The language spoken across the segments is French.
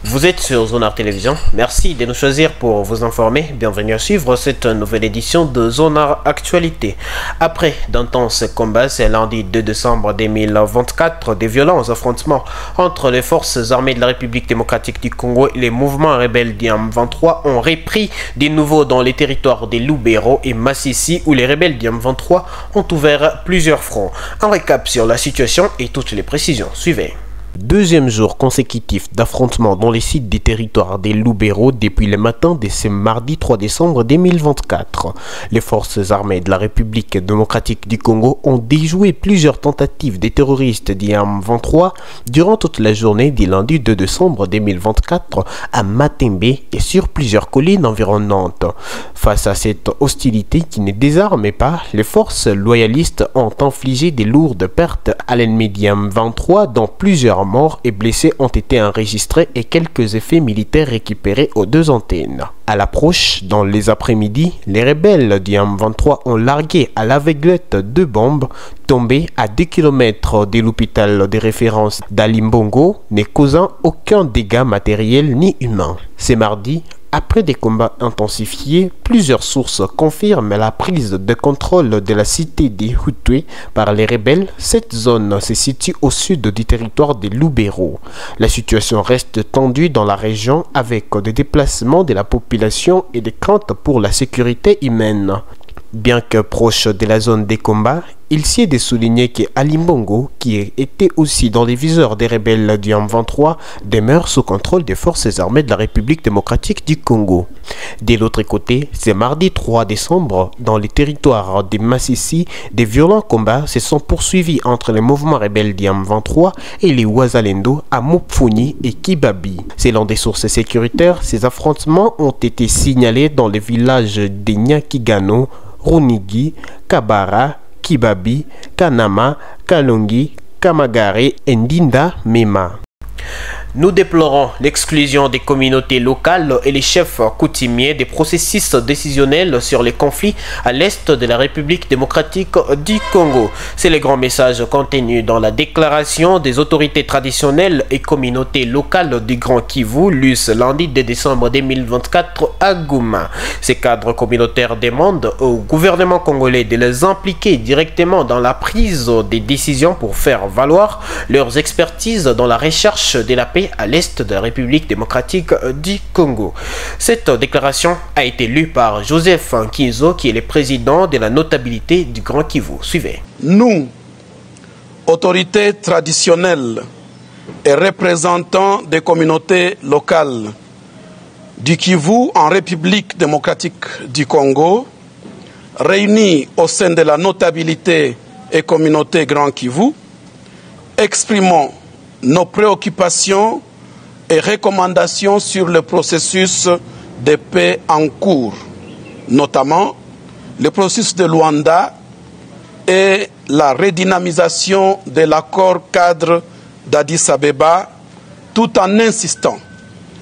Vous êtes sur Zonard Télévision. Merci de nous choisir pour vous informer. Bienvenue à suivre cette nouvelle édition de Zonard Actualité. Après d'intenses combats, c'est lundi 2 décembre 2024, des violents affrontements entre les forces armées de la République démocratique du Congo et les mouvements rebelles du M23 ont repris de nouveau dans les territoires des Lubero et Massissi où les rebelles du M23 ont ouvert plusieurs fronts. Un récap sur la situation et toutes les précisions. Suivez. Deuxième jour consécutif d'affrontements dans les sites des territoires des Lubero depuis le matin de ce mardi 3 décembre 2024. Les forces armées de la République démocratique du Congo ont déjoué plusieurs tentatives des terroristes du M23 durant toute la journée du lundi 2 décembre 2024 à Matembe et sur plusieurs collines environnantes. Face à cette hostilité qui ne désarmait pas, les forces loyalistes ont infligé des lourdes pertes à l'ennemi du M23 dont plusieurs morts et blessés ont été enregistrés et quelques effets militaires récupérés aux deux antennes. À l'approche, dans les après-midi, les rebelles du M23 ont largué à l'aveuglette deux bombes tombées à 2 km de l'hôpital de référence d'Alimbongo, ne causant aucun dégât matériel ni humain. C'est mardi. Après des combats intensifiés, plusieurs sources confirment la prise de contrôle de la cité des Hutu par les rebelles. Cette zone se situe au sud du territoire des Lubero. La situation reste tendue dans la région avec des déplacements de la population et des craintes pour la sécurité humaine. Bien que proche de la zone des combats, il s'y est de souligner que Alimbongo, qui était aussi dans les viseurs des rebelles du M23, demeure sous contrôle des forces armées de la République démocratique du Congo. De l'autre côté, c'est mardi 3 décembre, dans les territoires de Massissi, des violents combats se sont poursuivis entre les mouvements rebelles du M23 et les Wazalendo à Mopfuni et Kibabi. Selon des sources sécuritaires, ces affrontements ont été signalés dans les villages de Nyakigano, Runigi, Kabara, Kibabi, Kanama, Kalongi, Kamagare et Ndinda Mema. Nous déplorons l'exclusion des communautés locales et les chefs coutumiers des processus décisionnels sur les conflits à l'est de la République démocratique du Congo. C'est le grand message contenu dans la déclaration des autorités traditionnelles et communautés locales du Grand Kivu, lue ce lundi 2 décembre 2024 à Goma. Ces cadres communautaires demandent au gouvernement congolais de les impliquer directement dans la prise des décisions pour faire valoir leurs expertises dans la recherche de la paix à l'est de la République démocratique du Congo. Cette déclaration a été lue par Joseph Nkizo, qui est le président de la notabilité du Grand Kivu. Suivez. Nous, autorités traditionnelles et représentants des communautés locales du Kivu en République démocratique du Congo, réunis au sein de la notabilité et communauté Grand Kivu, exprimons nos préoccupations et recommandations sur le processus de paix en cours, notamment le processus de Luanda et la redynamisation de l'accord cadre d'Addis Abeba, tout en insistant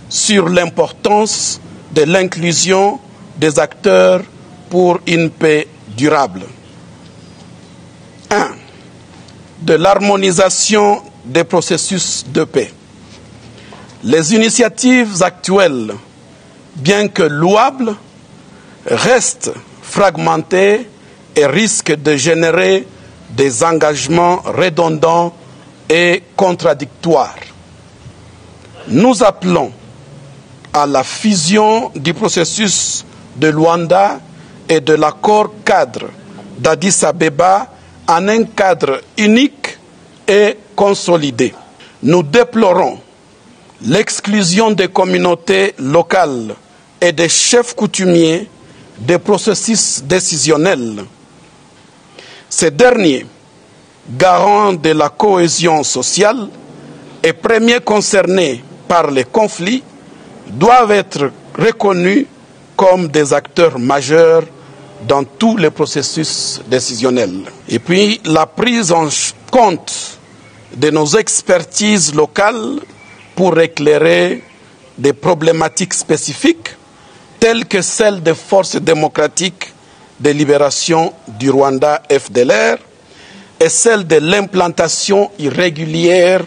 sur l'importance de l'inclusion des acteurs pour une paix durable. 1. De l'harmonisation des processus de paix. Les initiatives actuelles, bien que louables, restent fragmentées et risquent de générer des engagements redondants et contradictoires. Nous appelons à la fusion du processus de Luanda et de l'accord cadre d'Addis Abeba en un cadre unique et consolidé. Nous déplorons l'exclusion des communautés locales et des chefs coutumiers des processus décisionnels. Ces derniers, garants de la cohésion sociale et premiers concernés par les conflits, doivent être reconnus comme des acteurs majeurs dans tous les processus décisionnels. Et puis, la prise en compte de nos expertises locales pour éclairer des problématiques spécifiques telles que celles des forces démocratiques de libération du Rwanda FDLR et celle de l'implantation irrégulière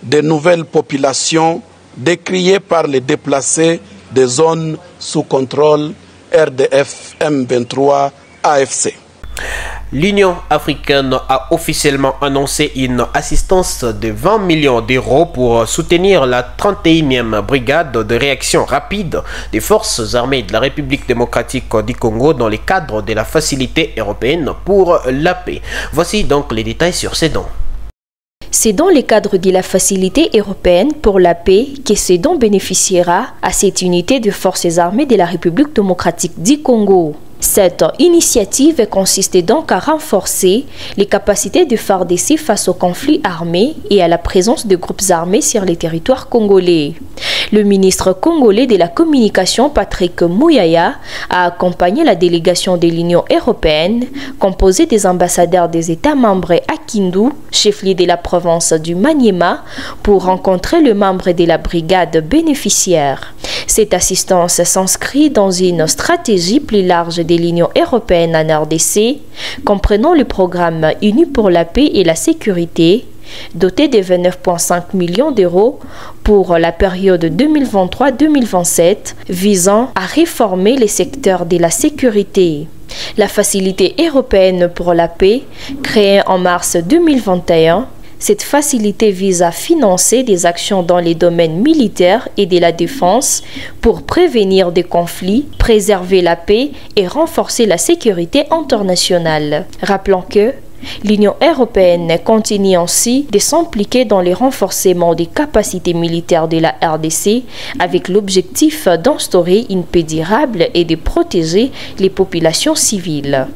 de nouvelles populations décriés par les déplacés des zones sous contrôle RDF M23 AFC. L'Union africaine a officiellement annoncé une assistance de 20 millions d'euros pour soutenir la 31e brigade de réaction rapide des forces armées de la République démocratique du Congo dans le cadre de la Facilité européenne pour la paix. Voici donc les détails sur ces dons. C'est dans le cadre de la Facilité européenne pour la paix que ce don bénéficiera à cette unité de forces armées de la République démocratique du Congo. Cette initiative consiste donc à renforcer les capacités de FARDC face aux conflits armés et à la présence de groupes armés sur les territoires congolais. Le ministre congolais de la communication, Patrick Mouyaya, a accompagné la délégation de l'Union européenne, composée des ambassadeurs des États membres à Kindu, chef-lieu de la province du Maniema, pour rencontrer le membre de la brigade bénéficiaire. Cette assistance s'inscrit dans une stratégie plus large de l'Union européenne en RDC, comprenant le programme Uni pour la paix et la sécurité, doté de 29,5 millions d'euros pour la période 2023-2027, visant à réformer les secteurs de la sécurité. La Facilité européenne pour la paix, créée en mars 2021, cette facilité vise à financer des actions dans les domaines militaires et de la défense pour prévenir des conflits, préserver la paix et renforcer la sécurité internationale. Rappelons que l'Union européenne continue ainsi de s'impliquer dans le renforcement des capacités militaires de la RDC avec l'objectif d'instaurer une paix durable et de protéger les populations civiles.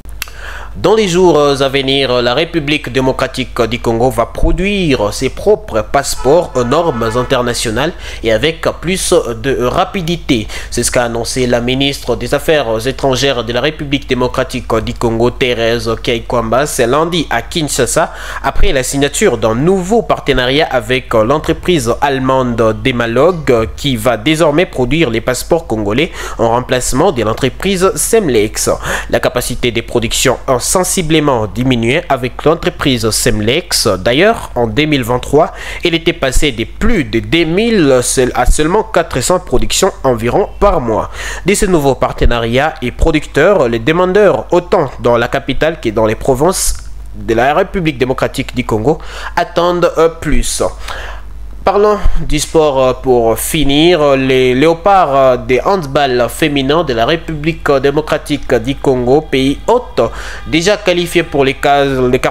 Dans les jours à venir, la République démocratique du Congo va produire ses propres passeports aux normes internationales et avec plus de rapidité. C'est ce qu'a annoncé la ministre des Affaires étrangères de la République démocratique du Congo, Thérèse Keikwamba, ce lundi à Kinshasa, après la signature d'un nouveau partenariat avec l'entreprise allemande Demalog qui va désormais produire les passeports congolais en remplacement de l'entreprise Semlex. La capacité de production a sensiblement diminué avec l'entreprise Semlex. D'ailleurs, en 2023, elle était passée de plus de 2000 à seulement 400 productions environ par mois. De ce nouveau partenariat et producteurs, les demandeurs, autant dans la capitale que dans les provinces de la République démocratique du Congo, attendent plus. Parlons du sport pour finir. Les léopards des handball féminins de la République démocratique du Congo, pays hôte, déjà qualifiés pour les quarts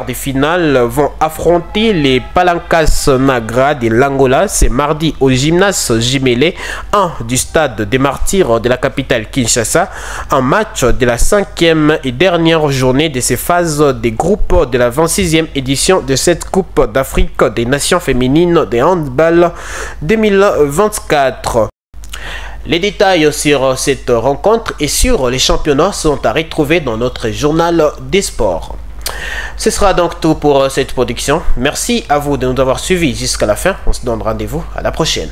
de finale, vont affronter les Palancas Nagra de l'Angola. C'est mardi au gymnase Jimélé 1 du stade des Martyrs de la capitale Kinshasa, un match de la 5e et dernière journée de ces phases des groupes de la 26e édition de cette Coupe d'Afrique des Nations féminines de handball 2024. Les détails sur cette rencontre et sur les championnats sont à retrouver dans notre journal des sports. Ce sera donc tout pour cette production. Merci à vous de nous avoir suivis jusqu'à la fin. On se donne rendez-vous à la prochaine.